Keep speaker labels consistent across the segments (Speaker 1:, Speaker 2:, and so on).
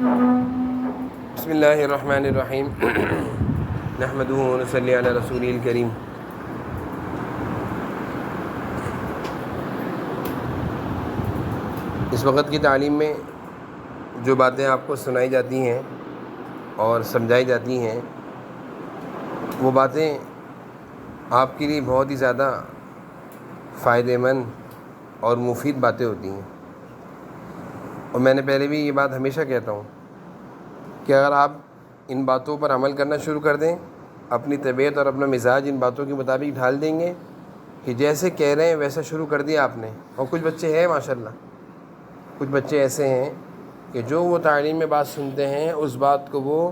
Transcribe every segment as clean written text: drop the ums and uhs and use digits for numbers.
Speaker 1: بسم اللہ الرحمن الرحیم نحمدہ و نصلی علی رسولہ الکریم. اس وقت کی تعلیم میں جو باتیں آپ کو سنائی جاتی ہیں اور سمجھائی جاتی ہیں وہ باتیں آپ کے لیے بہت ہی زیادہ فائدہ مند اور مفید باتیں ہوتی ہیں. اور میں نے پہلے بھی یہ بات ہمیشہ کہتا ہوں کہ اگر آپ ان باتوں پر عمل کرنا شروع کر دیں، اپنی طبیعت اور اپنا مزاج ان باتوں کے مطابق ڈھال دیں گے کہ جیسے کہہ رہے ہیں ویسا شروع کر دیا آپ نے. اور کچھ بچے ہیں ماشاءاللہ، کچھ بچے ایسے ہیں کہ جو وہ تعلیم میں بات سنتے ہیں اس بات کو وہ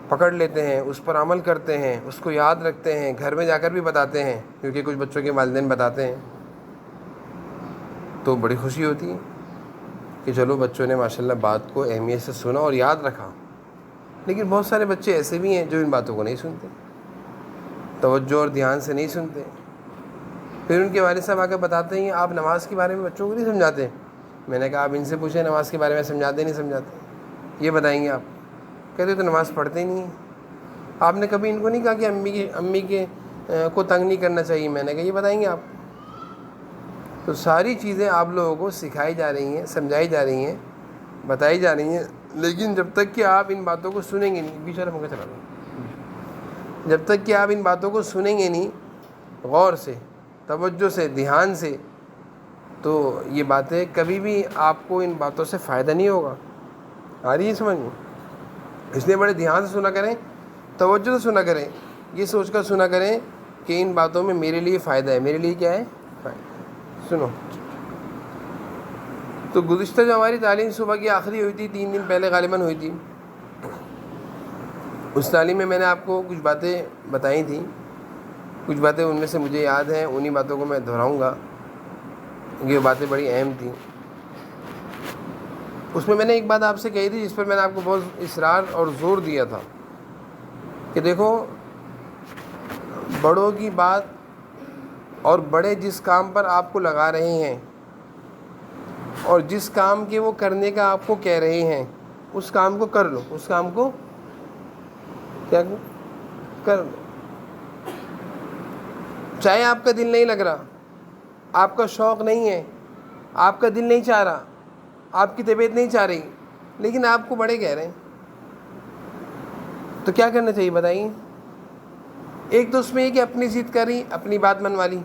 Speaker 1: پکڑ لیتے ہیں، اس پر عمل کرتے ہیں، اس کو یاد رکھتے ہیں، گھر میں جا کر بھی بتاتے ہیں، کیونکہ کچھ بچوں کے والدین بتاتے ہیں تو بڑی خوشی ہوتی ہے کہ چلو بچوں نے ماشاءاللہ بات کو اہمیت سے سنا اور یاد رکھا. لیکن بہت سارے بچے ایسے بھی ہیں جو ان باتوں کو نہیں سنتے، توجہ اور دھیان سے نہیں سنتے. پھر ان کے والد صاحب آ کے بتاتے ہیں آپ نماز کے بارے میں بچوں کو نہیں سمجھاتے. میں نے کہا آپ ان سے پوچھیں نماز کے بارے میں سمجھاتے نہیں سمجھاتے، یہ بتائیں گے آپ. کہتے تو نماز پڑھتے ہی نہیں ہیں. آپ نے کبھی ان کو نہیں کہا کہ امی کے کو تنگ نہیں کرنا چاہیے. میں نے کہا یہ بتائیں گے آپ. تو ساری چیزیں آپ لوگوں کو سکھائی جا رہی ہیں، سمجھائی جا رہی ہیں، بتائی جا رہی ہیں، لیکن جب تک کہ آپ ان باتوں کو سنیں گے نہیں، بیچارہ مجھے چلا دو، جب تک کہ آپ ان باتوں کو سنیں گے نہیں غور سے، توجہ سے، دھیان سے، تو یہ باتیں کبھی بھی آپ کو ان باتوں سے فائدہ نہیں ہوگا. آ رہی ہے سمجھ میں؟ اس لیے بڑے دھیان سے سنا کریں، توجہ سے سنا کریں، یہ سوچ کر سنا کریں کہ ان باتوں میں میرے لیے فائدہ ہے. میرے لیے کیا ہے؟ فائدہ. سنو. تو گزشتہ جو ہماری تعلیم صبح کی آخری ہوئی تھی، 3 دن پہلے غالباً ہوئی تھی، اس تعلیم میں نے آپ کو کچھ باتیں بتائی تھیں. کچھ باتیں ان میں سے مجھے یاد ہیں، انہی باتوں کو میں دہراؤں گا. یہ باتیں بڑی اہم تھیں. اس میں نے ایک بات آپ سے کہی تھی جس پر میں نے آپ کو بہت اصرار اور زور دیا تھا کہ دیکھو، بڑوں کی بات اور بڑے جس کام پر آپ کو لگا رہے ہیں اور جس کام کے وہ کرنے کا آپ کو کہہ رہے ہیں اس کام کو کر لو. اس کام کو کیا کر لو. چاہے آپ کا دل نہیں لگ رہا، آپ کا شوق نہیں ہے، آپ کا دل نہیں چاہ رہا، آپ کی طبیعت نہیں چاہ رہی، لیکن آپ کو بڑے کہہ رہے ہیں، تو کیا کرنا چاہیے بتائیے؟ ایک تو اس میں یہ کہ اپنی ضد کری، اپنی بات منوا لی،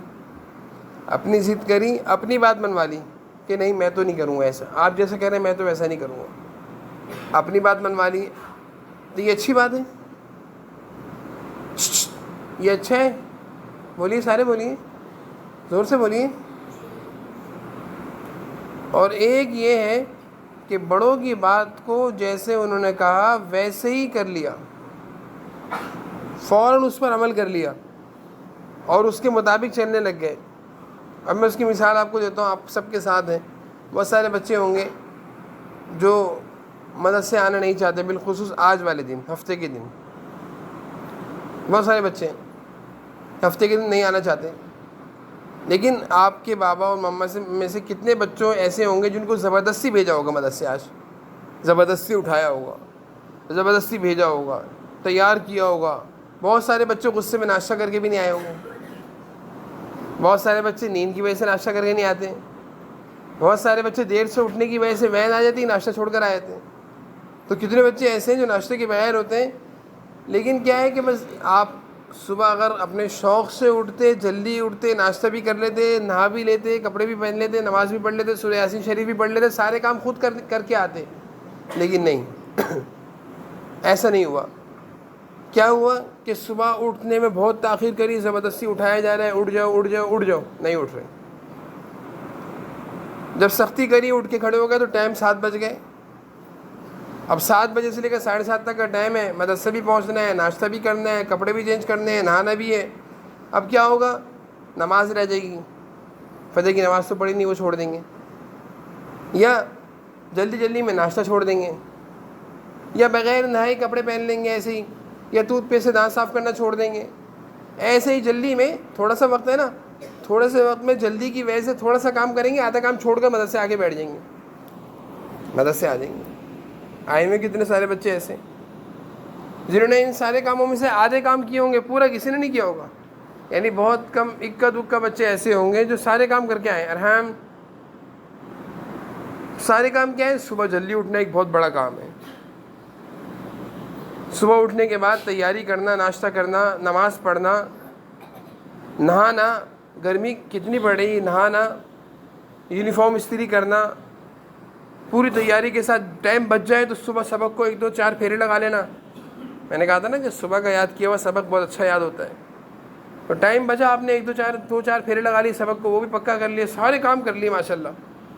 Speaker 1: اپنی ضد کری، اپنی بات منوا لی کہ نہیں میں تو نہیں کروں گا ایسا، آپ جیسا کہہ رہے ہیں میں تو ویسا نہیں کروں گا. اپنی بات منوا لی. تو یہ اچھی بات ہے، یہ اچھا ہے. بولیے، سارے بولیے، زور سے بولیے. اور ایک یہ ہے کہ بڑوں کی بات کو جیسے انہوں نے کہا ویسے ہی کر لیا، فوراً اس پر عمل کر لیا اور اس کے مطابق چلنے لگ گئے. اب میں اس کی مثال آپ کو دیتا ہوں، آپ سب کے ساتھ ہیں. بہت سارے بچے ہوں گے جو مدرسے آنا نہیں چاہتے، بالخصوص آج والے دن، ہفتے کے دن. بہت سارے بچے ہفتے کے دن نہیں آنا چاہتے، لیکن آپ کے بابا اور مما میں سے کتنے بچوں ایسے ہوں گے جن کو زبردستی بھیجا ہوگا مدرسے؟ آج زبردستی اٹھایا ہوگا، زبردستی بھیجا ہوگا، تیار کیا ہوگا. بہت سارے بچے غصے میں ناشتہ کر کے بھی نہیں آئے ہوں گے. بہت سارے بچے نیند کی وجہ سے ناشتہ کر کے نہیں آتے. بہت سارے بچے دیر سے اٹھنے کی وجہ سے وین آ جاتی، ناشتہ چھوڑ کر آ جاتے ہیں. تو کتنے بچے ایسے ہیں جو ناشتے کے بغیر ہوتے ہیں. لیکن کیا ہے کہ بس آپ صبح اگر اپنے شوق سے اٹھتے، جلدی اٹھتے، ناشتہ بھی کر لیتے، نہا بھی لیتے، کپڑے بھی پہن لیتے، نماز بھی پڑھ لیتے، سورہ یاسین شریف بھی پڑھ لیتے، سارے کام خود کر کے آتے. لیکن نہیں، ایسا نہیں ہوا. کیا ہوا کہ صبح اٹھنے میں بہت تاخیر کری، زبردستی اٹھایا جا رہا ہے، اٹھ جاؤ اٹھ جاؤ اٹھ جاؤ، نہیں اٹھ رہے. جب سختی کری، اٹھ کے کھڑے ہو گئے تو ٹائم 7 بج گئے. اب 7 بجے سے لے کر 7:30 تک کا ٹائم ہے، مدرسہ بھی پہنچنا ہے، ناشتہ بھی کرنا ہے، کپڑے بھی چینج کرنے ہیں، نہانا بھی ہے. اب کیا ہوگا؟ نماز رہ جائے گی، فجر کی نماز تو پڑھی نہیں، وہ چھوڑ دیں گے، یا جلدی جلدی میں ناشتہ چھوڑ دیں گے، یا بغیر نہائے کپڑے پہن لیں گے ایسے ہی، یا ٹوتھ پیسٹ سے دانت صاف کرنا چھوڑ دیں گے. ایسے ہی جلدی میں، تھوڑا سا وقت ہے نا، تھوڑے سے وقت میں جلدی کی وجہ سے تھوڑا سا کام کریں گے، آدھا کام چھوڑ کر مدرسے آگے بیٹھ جائیں گے، مدرسے آ جائیں گے. آئے میں کتنے سارے بچے ایسے جنہوں نے ان سارے کاموں میں سے آدھے کام کیے ہوں گے, پورا کسی نے نہیں کیا ہوگا. یعنی بہت کم اکا دکا بچے ایسے ہوں گے جو سارے کام کر کے آئے. ارحام سارے کام کیا ہے؟ صبح جلدی اٹھنا ایک بہت بڑا کام ہے. صبح اٹھنے کے بعد تیاری کرنا, ناشتہ کرنا, نماز پڑھنا, نہانا, گرمی کتنی پڑ رہی, نہانا, یونیفارم استری کرنا, پوری تیاری کے ساتھ. ٹائم بچ جائے تو صبح سبق کو 1-2-4 پھیرے لگا لینا. میں نے کہا تھا نا کہ صبح کا یاد کیا ہوا سبق بہت اچھا یاد ہوتا ہے. تو ٹائم بچا, آپ نے 1-2-4 پھیرے لگا لی سبق کو, وہ بھی پکا کر لیے, سارے کام کر لیے ماشاء اللہ.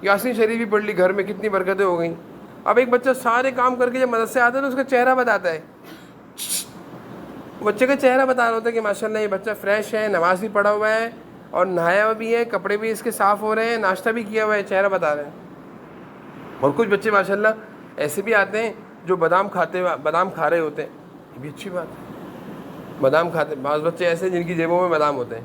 Speaker 1: یاسین شریف بھی پڑھ لی, گھر میں کتنی برکتیں ہو گئیں. اب ایک بچہ سارے کام کر کے جب مدرسے آتا ہے تو اس کا چہرہ بتاتا ہے, بچے کا چہرہ بتا رہا ہوتا ہے کہ ماشاء اللہ یہ بچہ فریش ہے, نماز بھی پڑھا ہوا ہے اور نہایا ہوا بھی ہے, کپڑے بھی اس کے صاف ہو رہے ہیں, ناشتہ بھی کیا ہوا ہے, چہرہ بتا رہے ہیں. اور کچھ بچے ماشاء اللہ ایسے بھی آتے ہیں جو بادام کھا رہے ہوتے ہیں. یہ بھی اچھی بات ہے, بادام کھاتے. بعض بچے ایسے ہیں جن کی جیبوں میں بادام ہوتے ہیں.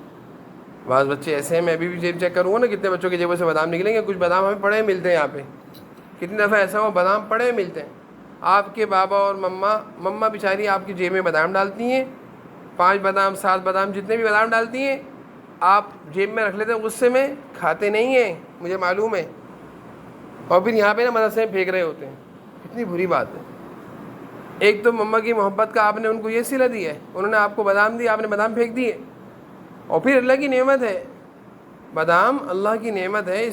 Speaker 1: بعض بچے ایسے ہیں, میں بھی جیب چیک کروں گا نا کتنے بچوں کی جیبوں سے بادام نکلیں گے. کچھ بادام ہمیں پڑے ملتے ہیں یہاں پہ. کتنی دفعہ ایسا ہو بادام پڑے ملتے ہیں. آپ کے بابا اور مما بیچاری آپ کی جیب میں بادام ڈالتی ہیں, 5 بادام 7 بادام جتنے بھی بادام ڈالتی ہیں آپ جیب میں رکھ لیتے ہیں, غصے میں کھاتے نہیں ہیں, مجھے معلوم ہے. اور پھر یہاں پہ نا مدرسے میں پھینک رہے ہوتے ہیں. کتنی بری بات ہے. ایک تو مما کی محبت کا آپ نے ان کو یہ صلہ دی ہے, انہوں نے آپ کو بادام دی, آپ نے بادام پھینک دیے. اور پھر اللہ کی نعمت ہے, بادام اللہ کی نعمت ہے,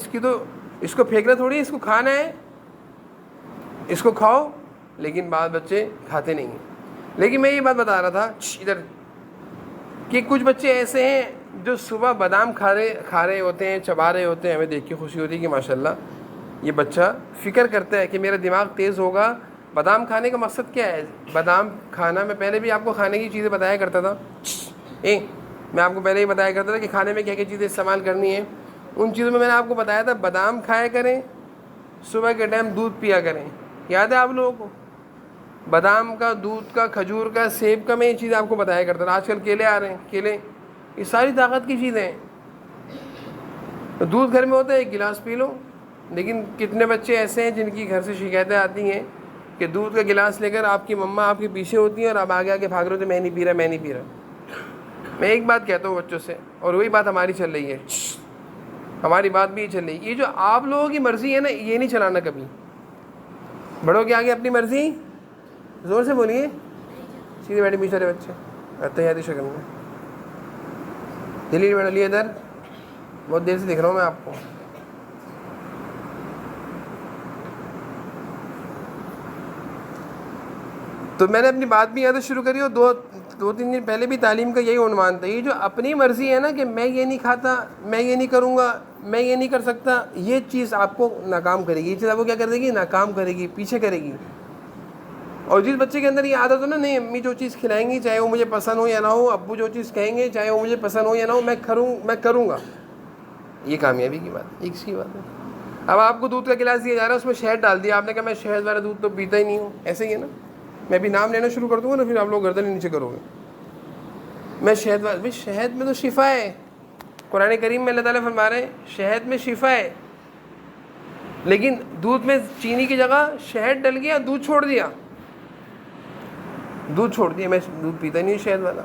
Speaker 1: اس کو پھینکنا تھوڑی, اس کو کھانا ہے, اس کو کھاؤ. لیکن بعض بچے کھاتے نہیں ہیں. لیکن میں یہ بات بتا رہا تھا ادھر کہ کچھ بچے ایسے ہیں جو صبح بادام کھا رہے ہوتے ہیں, چبا رہے ہوتے ہیں. ہمیں دیکھ کے خوشی ہوتی ہے کہ ماشاءاللہ یہ بچہ فکر کرتا ہے کہ میرا دماغ تیز ہوگا. بادام کھانے کا مقصد کیا ہے؟ بادام کھانا, میں پہلے بھی آپ کو کھانے کی چیزیں بتایا کرتا تھا. میں آپ کو پہلے ہی بتایا کرتا تھا کہ کھانے میں کیا کیا چیزیں استعمال کرنی ہیں. ان چیزوں میں نے آپ کو بتایا تھا بادام کھایا کریں, صبح کے ٹائم دودھ پیا کریں. یاد ہے آپ لوگوں کو؟ بادام کا, دودھ کا, کھجور کا, سیب کا, میں یہ چیزیں آپ کو بتایا کرتا تھا. آج کل کیلے آ رہے ہیں, کیلے یہ ساری طاقت کی چیزیں ہیں. دودھ گھر میں ہوتا ہے, 1 گلاس پی لو. لیکن کتنے بچے ایسے ہیں جن کی گھر سے شکایتیں آتی ہیں کہ دودھ کا گلاس لے کر آپ کی مما آپ کے پیچھے ہوتی ہیں اور آپ آگے آگے بھاگ رہے ہوتے, میں نہیں پی رہا, میں نہیں پی رہا. میں ایک بات کہتا ہوں بچوں سے, اور وہی بات ہماری چل رہی ہے, ہماری بات بھی یہ چل رہی ہے. یہ جو آپ لوگوں کی مرضی ہے نا, یہ نہیں چلانا کبھی. بڑوں کے آگے اپنی مرضی, زور سے بولیے. سیدھے بیٹھے پیچھے رہے بچے, تیاری شکل میں. دلی بیٹھ لیے ادھر, بہت دیر سے دکھ رہا ہوں میں آپ کو. تو میں نے اپنی بات بھی یہاں سے شروع کری, اور 2-3 دن پہلے بھی تعلیم کا یہی عنوان تھا. یہ جو اپنی مرضی ہے نا کہ میں یہ نہیں کھاتا, میں یہ نہیں کروں گا, میں یہ نہیں کر سکتا, یہ چیز آپ کو ناکام کرے گی. یہ چیز آپ کو کیا کر دے گی؟ ناکام کرے گی, پیچھے کرے گی. اور جس بچے کے اندر یہ عادت ہو نا, نہیں امی جو چیز کھلائیں گی چاہے وہ مجھے پسند ہو یا نہ ہو, ابو جو چیز کہیں گے چاہے وہ مجھے پسند ہو یا نہ ہو, میں کروں گا, یہ کامیابی کی بات ہے, ایک سی بات ہے. اب آپ کو دودھ کا گلاس دیا جا رہا ہے, اس میں شہد ڈال دیا آپ نے, کہا میں شہد والا دودھ تو پیتا ہی نہیں ہوں. ایسے ہی ہے نا, میں بھی نام لینا شروع کر دوں گا نا, پھر آپ لوگ گردن نیچے کرو گے. میں شہد میں تو شفا ہے. قرآن کریم میں اللہ تعالیٰ فرما رہے ہیں شہد میں شفا ہے. لیکن دودھ میں چینی کی جگہ شہد ڈل گیا, دودھ چھوڑ دیا, میں دودھ پیتا نہیں ہوں شہد والا.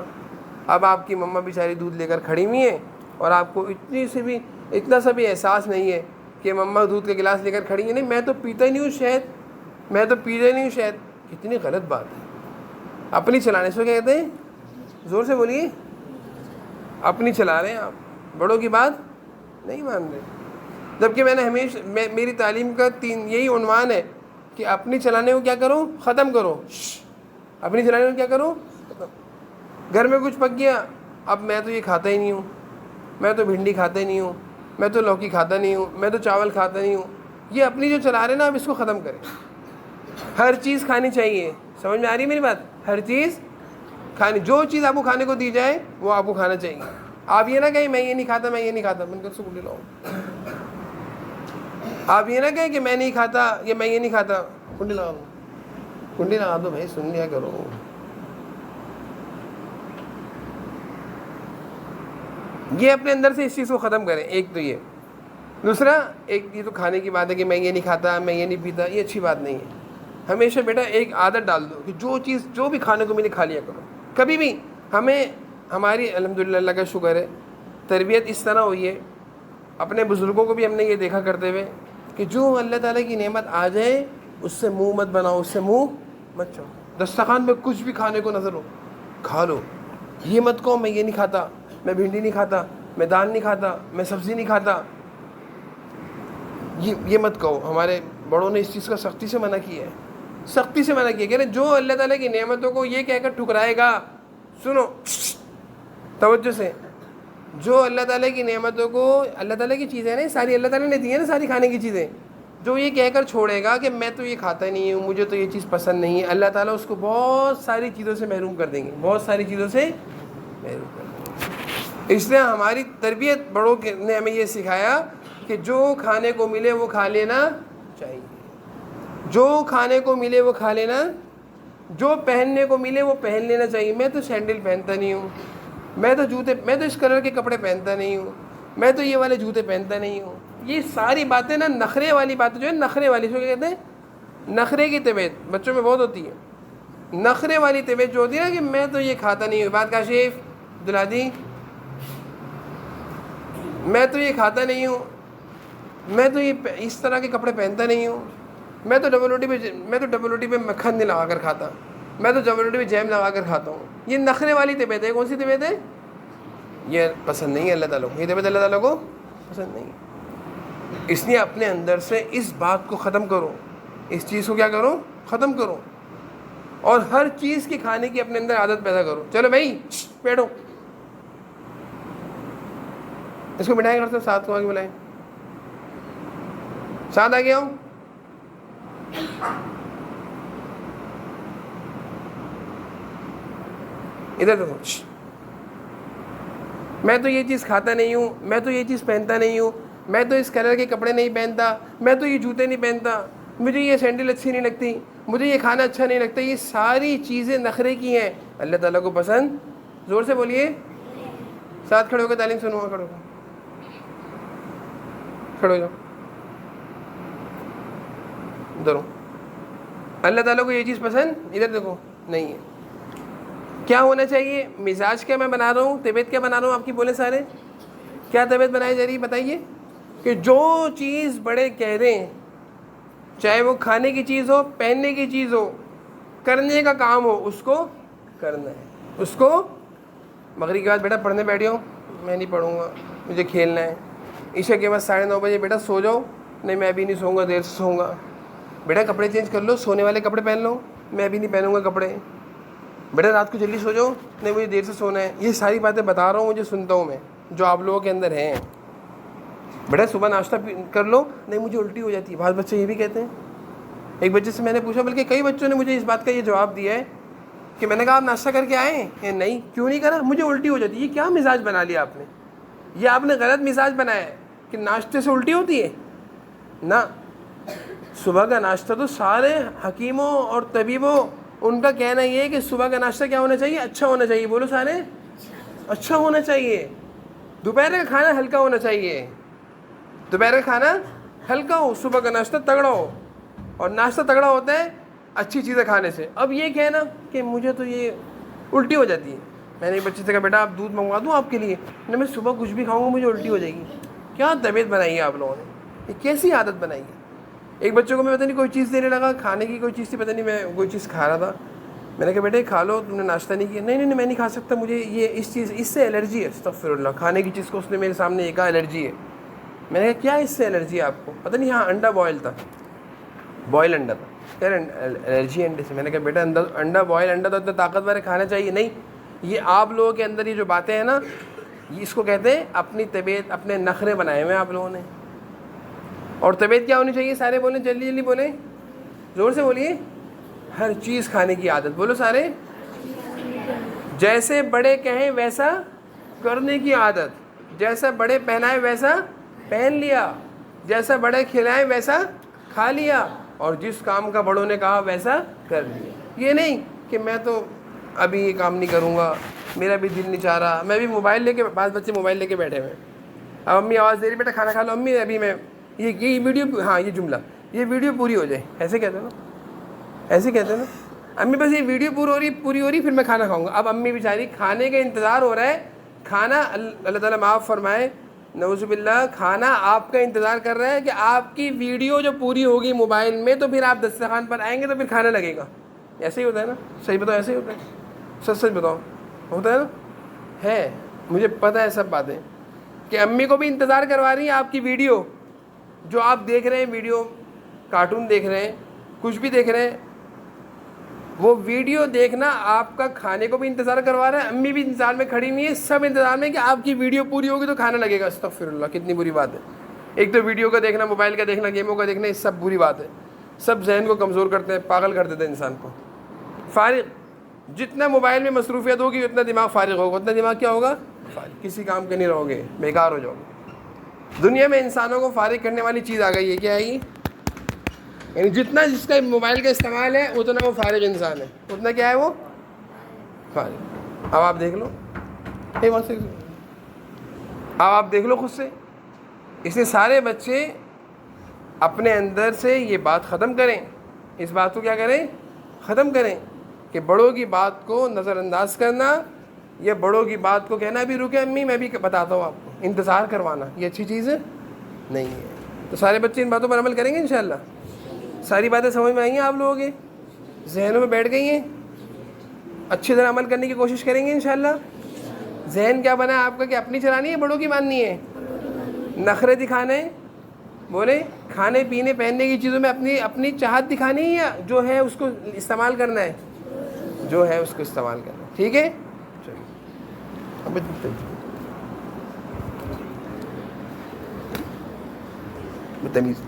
Speaker 1: اب آپ کی مما بیچاری دودھ لے کر کھڑی ہوئی ہیں اور آپ کو اتنا سا بھی احساس نہیں ہے کہ مما دودھ کا گلاس لے کر کھڑی ہیں. نہیں, میں تو پیتا ہی نہیں ہوں شہد, میں تو پیتا ہی نہیں ہوں شہد. کتنی غلط بات ہے. اپنی چلانے سے کیا کہتے ہیں؟ زور سے بولیے. اپنی چلا رہے ہیں آپ, بڑوں کی بات نہیں مان رہے. جبکہ میں نے ہمیشہ میری تعلیم کا یہی عنوان ہے کہ اپنی چلانے کو کیا کرو؟ ختم کرو. اپنی چلانے کو کیا کرو؟ گھر میں کچھ پک گیا, اب میں تو یہ کھاتا ہی نہیں ہوں, میں تو بھنڈی کھاتا ہی نہیں ہوں, میں تو لوکی کھاتا نہیں ہوں, میں تو چاول کھاتا نہیں ہوں. یہ اپنی جو چلا رہے ہیں نا, اب اس کو ختم کریں. ہر چیز کھانی چاہیے. سمجھ میں آ رہی ہے میری بات؟ ہر چیز کھانی, جو چیز آپ کو کھانے کو دی جائے وہ آپ کو کھانا چاہیے. آپ یہ نہ کہیں میں یہ نہیں کھاتا, میں یہ نہیں کھاتا, من کر سکون لاؤ. آپ یہ نہ کہیں کہ میں نہیں کھاتا یا میں یہ نہیں کھاتا. کنڈی لگا دو بھائی, سن لیا کرو. یہ اپنے اندر سے اس چیز کو ختم کریں. ایک تو یہ. دوسرا, ایک یہ تو کھانے کی بات ہے کہ میں یہ نہیں کھاتا, میں یہ نہیں پیتا, یہ اچھی بات نہیں ہے. ہمیشہ بیٹا ایک عادت ڈال دو کہ جو چیز جو بھی کھانے کو ملے کھا لیا کرو. کبھی بھی ہمیں ہماری الحمدللہ اللہ کا شکر ہے تربیت اس طرح ہوئی ہے, اپنے بزرگوں کو بھی ہم نے یہ دیکھا کرتے ہوئے کہ جو اللہ تعالیٰ کی نعمت آ جائے اس سے منہ مت بناؤ, اس سے منہ مت چاؤ. دسترخوان میں کچھ بھی کھانے کو نظر ہو کھا لو, یہ مت کہو میں یہ نہیں کھاتا, میں بھنڈی نہیں کھاتا, میں دال نہیں کھاتا, میں سبزی نہیں کھاتا, یہ مت کہو. ہمارے بڑوں نے اس چیز کا سختی سے منع کیا ہے, سختی سے منع کیا کہ جو اللہ تعالیٰ کی نعمتوں کو یہ کہہ کر ٹھکرائے گا, سنو توجہ سے, جو اللہ تعالیٰ کی نعمتوں کو, اللہ تعالیٰ کی چیزیں نا ساری اللہ تعالیٰ نے دی ہیں نا ساری کھانے کی چیزیں, جو یہ کہہ کر چھوڑے گا کہ میں تو یہ کھاتا نہیں ہوں, مجھے تو یہ چیز پسند نہیں ہے, اللہ تعالیٰ اس کو بہت ساری چیزوں سے محروم کر دیں گے, بہت ساری چیزوں سے محروم کر دیں گے. اس لیے ہماری تربیت بڑوں نے ہمیں یہ سکھایا کہ جو کھانے کو ملے وہ کھا لینا چاہیے, جو کھانے کو ملے وہ کھا لینا, جو پہننے کو ملے وہ پہن لینا چاہیے. میں تو سینڈل پہنتا نہیں ہوں, میں تو جوتے, میں تو اس کلر کے کپڑے پہنتا نہیں ہوں, میں تو یہ والے جوتے پہنتا نہیں ہوں. یہ ساری باتیں نا نخرے والی باتیں جو ہے, نخرے والی جو کہتے ہیں نخرے کی طبیعت بچوں میں بہت ہوتی ہے. نخرے والی طبیعت جو ہوتی ہے نا کہ میں تو یہ کھاتا نہیں ہوں, بات کاشف دلادی, میں تو یہ کھاتا نہیں ہوں, میں تو یہ اس طرح کے کپڑے پہنتا نہیں ہوں, میں تو ڈبل روٹی پہ مکھن نہیں لگا کر کھتا, میں تو ڈبل روٹی پہ جیم لگا کر کھاتا ہوں. یہ نخرے والی طبیعت ہے. کون سی طبیعت ہے؟ یہ پسند نہیں ہے اللہ تعالیٰ کو, یہ طبیعت اللہ تعالیٰ کو پسند نہیں ہے. اس لیے اپنے اندر سے اس بات کو ختم کرو, اس چیز کو کیا کرو, ختم کرو, اور ہر چیز کی کھانے کی اپنے اندر عادت پیدا کرو. چلو بھائی بیٹھو, اس کو بٹھائیں کرتے ساتھ کو آگے بلائیں, ساتھ آگے آؤ. ادھر دیکھو, میں تو یہ چیز کھاتا نہیں ہوں, میں تو یہ چیز پہنتا نہیں ہوں, میں تو اس کلر کے کپڑے نہیں پہنتا, میں تو یہ جوتے نہیں پہنتا, مجھے یہ سینڈل اچھی نہیں لگتی, مجھے یہ کھانا اچھا نہیں لگتا. یہ ساری چیزیں نخرے کی ہیں, اللہ تعالیٰ کو پسند. زور سے بولیے, ساتھ کھڑے ہو کے تعلیم سنو, کھڑے ہو جاؤ, ادھر ہو. اللہ تعالیٰ کو یہ چیز پسند, ادھر دیکھو, نہیں ہے. کیا ہونا چاہیے؟ مزاج کیا میں بنا رہا ہوں, طبیعت کیا بنا رہا ہوں آپ کی, بولے سارے کیا طبیعت بنائی جا رہی ہے بتائیے. کہ جو چیز بڑے کہہ رہے ہیں, چاہے وہ کھانے کی چیز ہو, پہننے کی چیز ہو, کرنے کا کام ہو, اس کو کرنا ہے. اس کو مغرب کے بعد بیٹا پڑھنے بیٹھ جاؤ, میں نہیں پڑھوں گا, مجھے کھیلنا ہے. عشاء کے بعد 9:30 بجے بیٹا سو جاؤ, نہیں میں ابھی نہیں سوؤں گا, دیر سے سوؤں گا. بیٹا کپڑے چینج کر لو, سونے والے کپڑے پہن لو, میں ابھی نہیں پہنوں گا کپڑے. بیٹا رات کو جلدی سو جاؤ, نہیں مجھے دیر سے سونا ہے. یہ ساری باتیں بتا رہا ہوں, مجھے سنتا ہوں میں, جو آپ لوگوں کے اندر ہیں. بیٹا صبح ناشتہ کر لو, نہیں مجھے الٹی ہو جاتی ہے. بعض بچے یہ بھی کہتے ہیں. ایک بچے سے میں نے پوچھا, بلکہ کئی بچوں نے مجھے اس بات کا یہ جواب دیا ہے کہ میں نے کہا آپ ناشتہ کر کے آئے ہیں؟ نہیں. کیوں نہیں کرا؟ مجھے الٹی ہو جاتی ہے. یہ کیا مزاج بنا لیا آپ نے, یہ آپ نے غلط مزاج بنایا ہے کہ ناشتے سے الٹی ہوتی ہے نہ. صبح کا ناشتہ تو سارے حکیموں اور طبیبوں ان کا کہنا یہ ہے کہ صبح کا ناشتہ کیا ہونا چاہیے, اچھا ہونا چاہیے. بولو سارے, اچھا ہونا چاہیے. دوپہر کا کھانا ہلکا ہونا چاہیے, دوپہر کا کھانا ہلکا ہو, صبح کا ناشتہ تگڑا ہو, اور ناشتہ تگڑا ہوتا ہے اچھی چیزیں کھانے سے. اب یہ کہنا کہ مجھے تو یہ الٹی ہو جاتی ہے. میں نے ایک بچے سے کہا بیٹا آپ دودھ منگوا دوں آپ کے لیے, نہیں میں صبح کچھ بھی کھاؤں گا مجھے الٹی ہو جائے گی. کیا طبیعت بنائی ہے آپ لوگوں نے, یہ کیسی عادت بنائی ہے. ایک بچے کو میں پتہ نہیں کوئی چیز دینے لگا, کھانے کی کوئی چیز تھی, پتہ نہیں میں کوئی چیز کھا رہا تھا. میں نے کہا بیٹے کھا لو, تم نے ناشتہ نہیں کیا. نہیں میں نہیں کھا سکتا, مجھے یہ اس چیز اس سے الرجی ہے. استغفر اللہ, کھانے کی چیز کو اس نے میرے سامنے یہ کہا الرجی ہے. میں نے کہا کیا اس سے الرجی ہے آپ کو؟ پتہ نہیں, ہاں انڈا بوائل تھا, بوائل انڈا تھا. کہہ رہے الرجی انڈے سے. میں نے کہا بیٹا انڈا بوائل انڈا تو اتنا طاقتور ہے, کھانا چاہیے. نہیں, یہ آپ لوگوں کے اندر یہ جو باتیں ہیں نا, اس کو کہتے ہیں اپنی طبیعت, اپنے نخرے بنائے ہوئے آپ لوگوں نے. اور طبیعت کیا ہونی چاہیے؟ سارے بولیں, جلدی جلدی بولیں, زور سے بولیے. ہر چیز کھانے کی عادت. بولو سارے, جیسے بڑے کہیں ویسا کرنے کی عادت. جیسا بڑے پہنائے ویسا پہن لیا, جیسا بڑے کھلائے ویسا کھا لیا, اور جس کام کا بڑوں نے کہا ویسا کر لیا. یہ نہیں کہ میں تو ابھی یہ کام نہیں کروں گا, میرا بھی دل نہیں چاہ رہا, میں بھی موبائل لے کے, بعض بچے موبائل لے کے بیٹھے ہوئے. اب امی آواز دے رہی بیٹا کھانا کھا لو, امی ابھی میں یہ ویڈیو, ہاں یہ جملہ, یہ ویڈیو پوری ہو جائے, ایسے کہتے ہیں نا. ایسے کہتے ہیں نا, امی بس یہ ویڈیو پوری ہو رہی پھر میں کھانا کھاؤں گا. اب امی بیچاری کھانے کا انتظار ہو رہا ہے, کھانا اللہ تعالیٰ معاف فرمائے, نعوذ باللہ, کھانا آپ کا انتظار کر رہا ہے کہ آپ کی ویڈیو جو پوری ہوگی موبائل میں تو پھر آپ دسترخوان پر آئیں گے تو پھر کھانا لگے گا. ایسے ہی ہوتا ہے نا, صحیح بتاؤ, ایسے ہی ہوتا ہے, سچ بتاؤ, ہوتا ہے نا. ہے, مجھے پتہ ہے سب باتیں, کہ امی کو بھی انتظار کروا رہی ہیں آپ کی ویڈیو, جو آپ دیکھ رہے ہیں ویڈیو, کارٹون دیکھ رہے ہیں, کچھ بھی دیکھ رہے ہیں, وہ ویڈیو دیکھنا آپ کا کھانے کو بھی انتظار کروا رہا ہے. امی بھی انتظار میں کھڑی ہوئی ہے, سب انتظار میں کہ آپ کی ویڈیو پوری ہوگی تو کھانا لگے گا. استغفر اللہ, کتنی بری بات ہے. ایک تو ویڈیو کا دیکھنا, موبائل کا دیکھنا, گیموں کا دیکھنا, یہ سب بری بات ہے. سب ذہن کو کمزور کرتے ہیں, پاگل کر دیتے ہیں انسان کو. فارغ, جتنا موبائل میں مصروفیت ہوگی اتنا دماغ فارغ ہوگا, اتنا دماغ کیا ہوگا, فارغ, کسی کام کے نہیں رہو گے, بیکار ہو جاؤ گے. دنیا میں انسانوں کو فارغ کرنے والی چیز آ گئی ہے, کیا ہے یہ, یعنی جتنا جس کا موبائل کا استعمال ہے اتنا وہ فارغ انسان ہے, اتنا کیا ہے وہ فارغ. اب آپ دیکھ لو, اب آپ دیکھ لو خود سے. اس لیے سارے بچے اپنے اندر سے یہ بات ختم کریں, اس بات کو کیا کریں, ختم کریں, کہ بڑوں کی بات کو نظر انداز کرنا یا بڑوں کی بات کو کہنا بھی رکے امی میں بھی بتاتا ہوں آپ کو, انتظار کروانا یہ اچھی چیز نہیں ہے. تو سارے بچے ان باتوں پر عمل کریں گے انشاءاللہ. ساری باتیں سمجھ میں آئی ہیں آپ لوگوں کے, ذہنوں میں بیٹھ گئی ہیں, اچھی طرح عمل کرنے کی کوشش کریں گے انشاءاللہ. ذہن کیا بنا ہے آپ کا, کہ اپنی چلانی ہے, بڑوں کی ماننی ہے, نخرے دکھانے, بولے کھانے پینے پہننے کی چیزوں میں اپنی چاہت دکھانی ہے, یا جو ہے اس کو استعمال کرنا ہے, جو ہے اس کو استعمال کرنا ہے. ٹھیک ہے, بدتمیز.